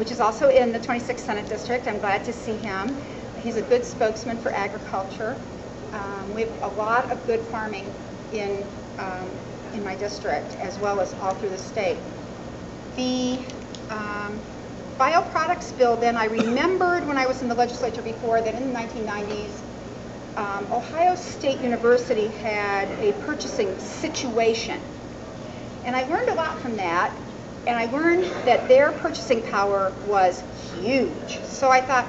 which is also in the 26th Senate District. I'm glad to see him. He's a good spokesman for agriculture. We have a lot of good farming in my district, as well as all through the state. The bioproducts bill, then, I remembered when I was in the legislature before that in the 1990s, Ohio State University had a purchasing situation. And I learned a lot from that, and I learned that their purchasing power was huge. So I thought,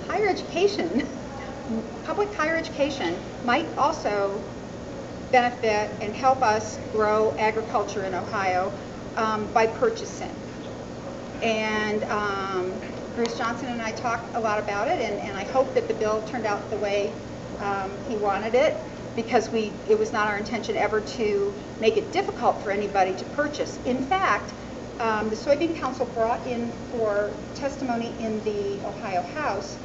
higher education, public higher education might also benefit and help us grow agriculture in Ohio by purchasing. And Bruce Johnson and I talked a lot about it, and I hope that the bill turned out the way he wanted it, because it was not our intention ever to make it difficult for anybody to purchase. In fact, the Soybean Council brought in for testimony in the Ohio House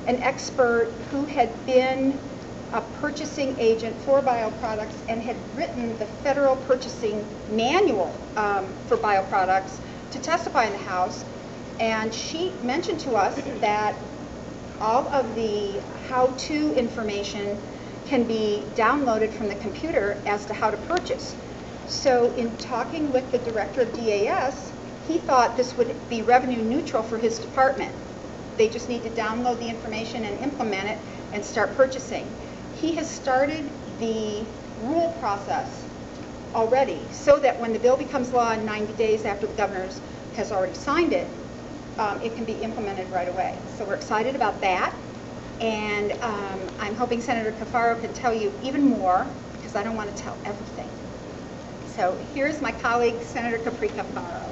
an expert who had been a purchasing agent for bioproducts and had written the federal purchasing manual for bioproducts to testify in the House. And she mentioned to us that all of the how-to information can be downloaded from the computer as to how to purchase. So in talking with the director of DAS, he thought this would be revenue neutral for his department. They just need to download the information and implement it and start purchasing. He has started the rule process already, so that when the bill becomes law in 90 days after the governor has already signed it, it can be implemented right away. So we're excited about that. And I'm hoping Senator Cafaro can tell you even more, because I don't want to tell everything. So here's my colleague, Senator Capri Cafaro.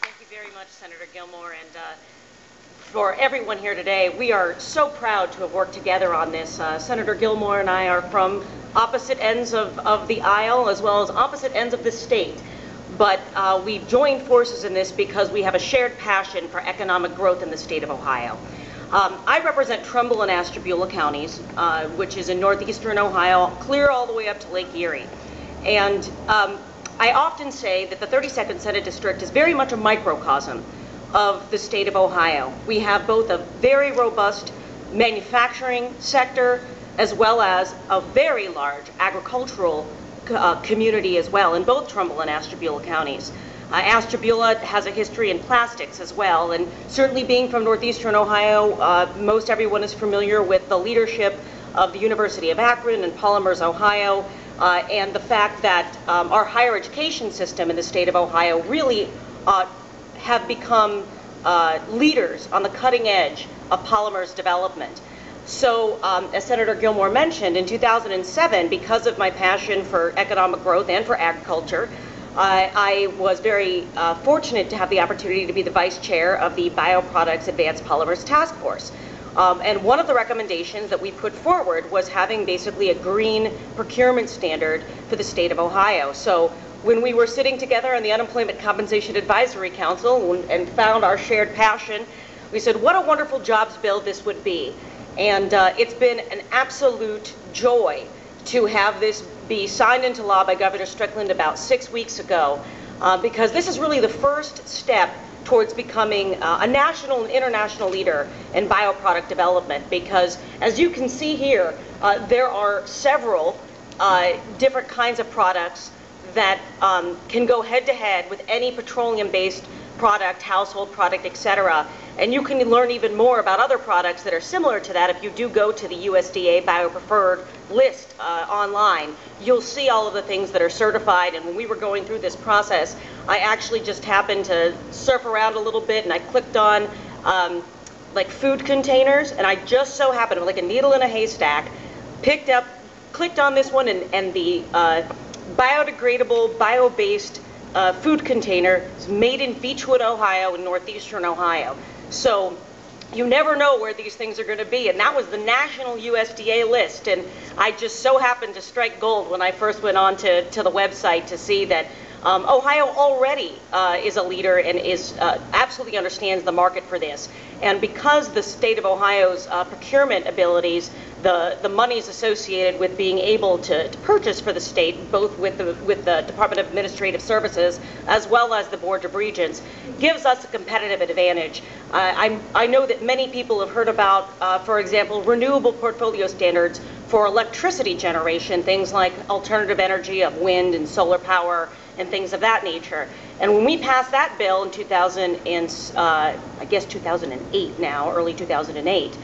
Thank you very much, Senator Gilmore. And for everyone here today, we are so proud to have worked together on this. Senator Gilmore and I are from opposite ends of the aisle, as well as opposite ends of the state. But we've joined forces in this because we have a shared passion for economic growth in the state of Ohio. I represent Trumbull and Ashtabula counties, which is in northeastern Ohio, clear all the way up to Lake Erie. And I often say that the 32nd Senate District is very much a microcosm of the state of Ohio. We have both a very robust manufacturing sector as well as a very large agricultural community as well in both Trumbull and Ashtabula counties. Ashtabula has a history in plastics as well, and certainly being from northeastern Ohio, most everyone is familiar with the leadership of the University of Akron and Polymers Ohio, and the fact that our higher education system in the state of Ohio really have become leaders on the cutting edge of polymers development. So, as Senator Gilmore mentioned, in 2007, because of my passion for economic growth and for agriculture, I was very fortunate to have the opportunity to be the vice chair of the Bioproducts Advanced Polymers Task Force. And one of the recommendations that we put forward was having basically a green procurement standard for the state of Ohio. So when we were sitting together on the Unemployment Compensation Advisory Council and found our shared passion, we said, what a wonderful jobs bill this would be. And it's been an absolute joy to have this be signed into law by Governor Strickland about 6 weeks ago, because this is really the first step towards becoming a national and international leader in bioproduct development. Because as you can see here, there are several different kinds of products that can go head-to-head with any petroleum-based product, household product, etc. And you can learn even more about other products that are similar to that if you do go to the USDA BioPreferred list online. You'll see all of the things that are certified. And when we were going through this process, I actually just happened to surf around a little bit, and I clicked on like food containers, and I just so happened, like a needle in a haystack, clicked on this one, and the biodegradable, bio-based food container is made in Beechwood, Ohio, in northeastern Ohio. So you never know where these things are going to be, and that was the national USDA list. And I just so happened to strike gold when I first went on to the website to see that Ohio already is a leader and is absolutely understands the market for this. And because the state of Ohio's procurement abilities, the monies associated with being able to purchase for the state, both with the Department of Administrative Services as well as the Board of Regents, gives us a competitive advantage. I know that many people have heard about, for example, renewable portfolio standards for electricity generation, things like alternative energy of wind and solar power and things of that nature. And when we passed that bill in 2008 now, early 2008,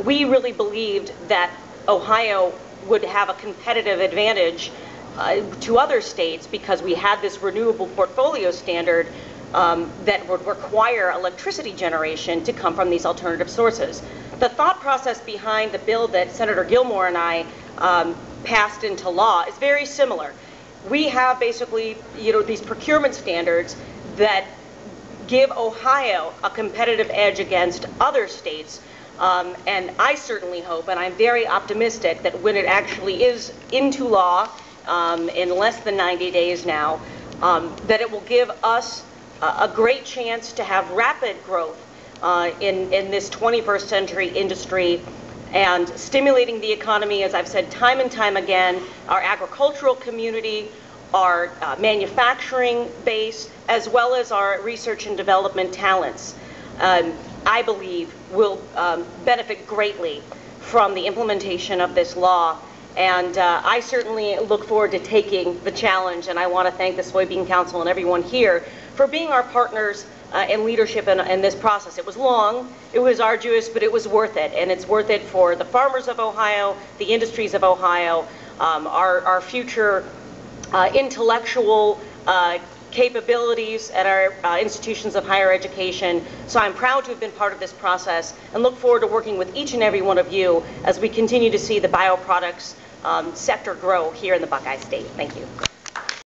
we really believed that Ohio would have a competitive advantage to other states because we had this renewable portfolio standard that would require electricity generation to come from these alternative sources. The thought process behind the bill that Senator Gilmore and I passed into law is very similar. We have basically, these procurement standards that give Ohio a competitive edge against other states. And I certainly hope, and I'm very optimistic, that when it actually is into law in less than 90 days now, that it will give us a great chance to have rapid growth in this 21st century industry and stimulating the economy, as I've said time and time again, our agricultural community, our manufacturing base, as well as our research and development talents, I believe will benefit greatly from the implementation of this law. And I certainly look forward to taking the challenge, and I want to thank the Soybean Council and everyone here for being our partners and leadership in this process. It was long, it was arduous, but it was worth it. And it's worth it for the farmers of Ohio, the industries of Ohio, our future intellectual capabilities at our institutions of higher education. So I'm proud to have been part of this process and look forward to working with each and every one of you as we continue to see the bioproducts sector grow here in the Buckeye State. Thank you.